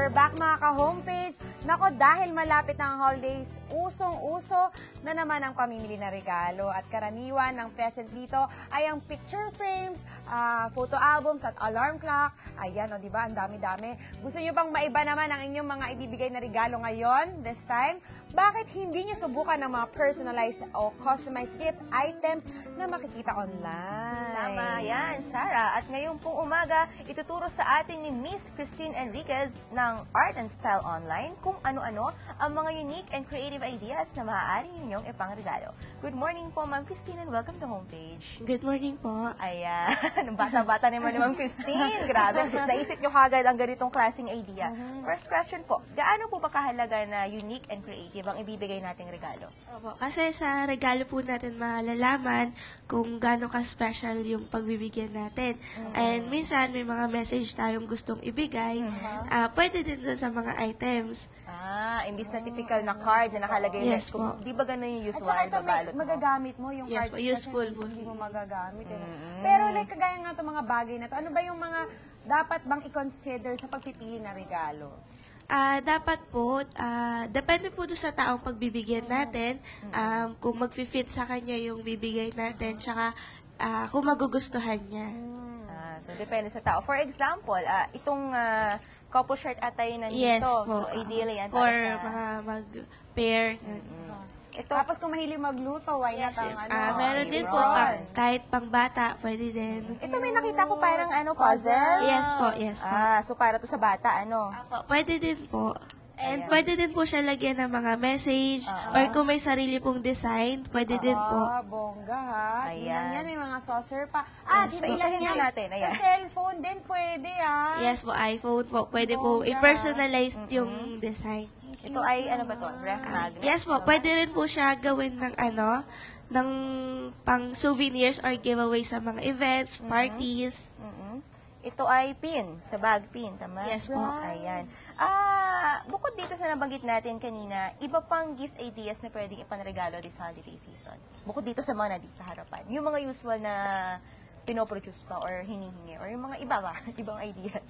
we're back mga ka-homepage. Nako, dahil malapit na ang holidays, usong-uso na naman ang pamimili na regalo. At karaniwan ng present dito ay ang picture frames, photo albums at alarm clock. Ayan, o diba, ang dami-dami. Gusto nyo bang maiba naman ang inyong mga ibibigay na regalo ngayon, this time? Bakit hindi nyo subukan ng mga personalized o customized gift items na makikita online? Tama yan, Sarah. At ngayong pong umaga, ituturo sa atin ni Miss Christine Enriquez ng Art and Style Online kung ano-ano ang mga unique and creative ideas na maaari ninyong ipangregalo. Good morning po, Ma'am Christine, and welcome to Homepage. Good morning po. Ayan, bata-bata naman ni Ma'am Christine. Grabe, naisip nyo kagad ang ganitong klaseng idea. First question po, gaano po ba kahalaga na unique and creative ang ibibigay nating regalo? Opo, kasi sa regalo po natin malalaman kung gaano ka-special yung pagbibigyan natin. And minsan may mga message tayong gustong ibigay. Pwede din doon sa mga items. Imbis na typical na card na nakalagay yung Yes po. Di ba ganun yung At usual saka ito, babalot mo? magagamit mo yung Yes card. po, useful kasi po. hindi mo magagamit. Pero like, kagaya nga itong mga bagay na to, ano ba yung mga dapat bang i-consider sa pagpipili na regalo? Dapat po, depende po doon sa taong pagbibigyan natin, kung mag-fit sa kanya yung bibigay natin, tsaka kung magugustuhan niya. So, depende sa tao. For example, itong couple shirt atay na Yes nito. po. So, ideally yan For para sa... mga mag-pair. Ito, Tapos kung mahilig magluto, why not ang ano? Meron din po, Apron. kahit pang bata, pwede din. ito may nakita ko parang puzzle. Yes po, yes po. So para to sa bata, Pwede din po. Ayan. And pwede din po siya lagyan ng mga message or kung may sarili pong design, pwede din po. Bongga ha. Ayan. Yan, may mga saucer pa. Yes, Dito so ilagay ilahin natin, ayan. Sa cellphone din pwede Yes po, iPhone po. Pwede po Bongga. i-personalize yung design. Ito ay, ano ba to? Ref magnet? Yes po, pwede rin po siya gawin ng ng pang souvenirs or giveaway sa mga events, parties. Ito ay pin, sa bag pin, tama? Yes po. Ayan. Bukod dito sa nabanggit natin kanina, iba pang gift ideas na pwedeng ipanregalo this holiday season. Bukod dito sa mga nandito sa harapan. Yung mga usual na pinoproduce pa or hinihingi or yung mga iba ba? Ibang ideas.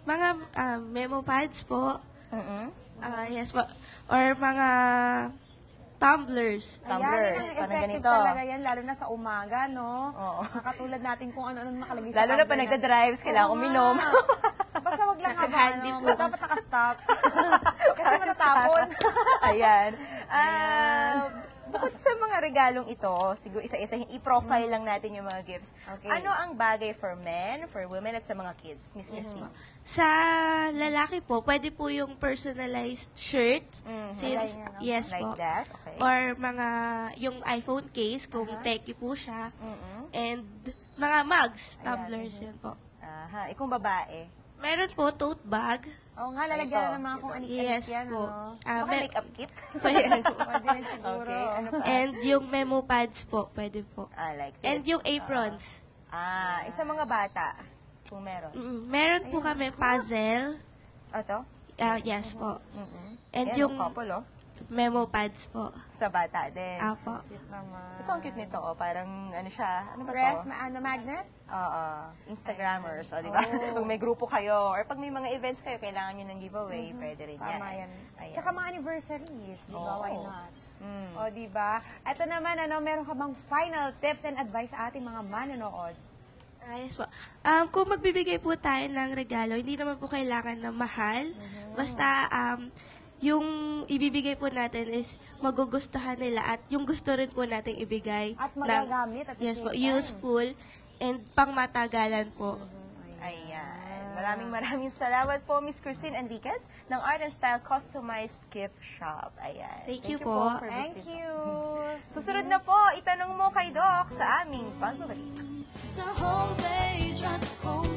Mga memo pads po. Yes po. Or mga tumblers. Tumblers, Ayan, parang effective ganito. talaga yan, lalo na sa umaga, no? Oo. Katulad natin kung ano-ano nakalagay sa Lalo na pa tumbler nagda-drives, kailangan Oo uminom. nga. Basta wag lang Naka-handy po. Dapat naka-stop. Kasi matatapon. Ayan. Bukod sa mga regalong ito, siguro isa-isa, i-profile lang natin yung mga gifts. Okay. Ano ang bagay for men, for women, at sa mga kids? Miss Christine. Sa lalaki po, pwede po yung personalized shirt. Lagay niya, no? Yes Like po. that? Okay. Or yung iPhone case, kung techie po siya. And mga mugs, tumblers, yun po. Kung babae. Meron po tote bag. Oo nga, lalagyan Ito. ng mga kung Yes yan, po. ano? Baka makeup kit? Pwede. Pwede rin siguro. Okay, ano pa? And yung memo pads po, pwede po. Like this. And yung aprons. Isa mga bata, kung meron. Meron po kami puzzle. Ito? Yes po. And Ayan, yung couple, memo pads po. sa bata din. Apo. Cute naman. Ito ang cute nito, parang ano siya, ano ba Ref, to? magnet? Oo, Instagrammers, di ba? Pag may grupo kayo, or pag may mga events kayo, kailangan nyo ng giveaway, pwede rin yan. Tama yan. Ayan. Tsaka mga anniversaries, di ba? Why Oo. not? Mm. O, di ba? Ito naman, meron ka bang final tips and advice sa ating mga manonood? Yes po. Kung magbibigay po tayo ng regalo, hindi naman po kailangan na mahal. Basta, yung ibibigay po natin is magugustuhan nila at yung gusto rin po nating ibigay. At magagamit at the Yes same po, time. useful and pangmatagalan po. Ayan. Maraming salamat po, Miss Christine Enriquez ng Art and Style Customized Gift Shop. Ayan. Thank you po. for Thank visiting. you! Susunod na po, itanong mo kay Doc sa aming pagbabalik. The homepage at home.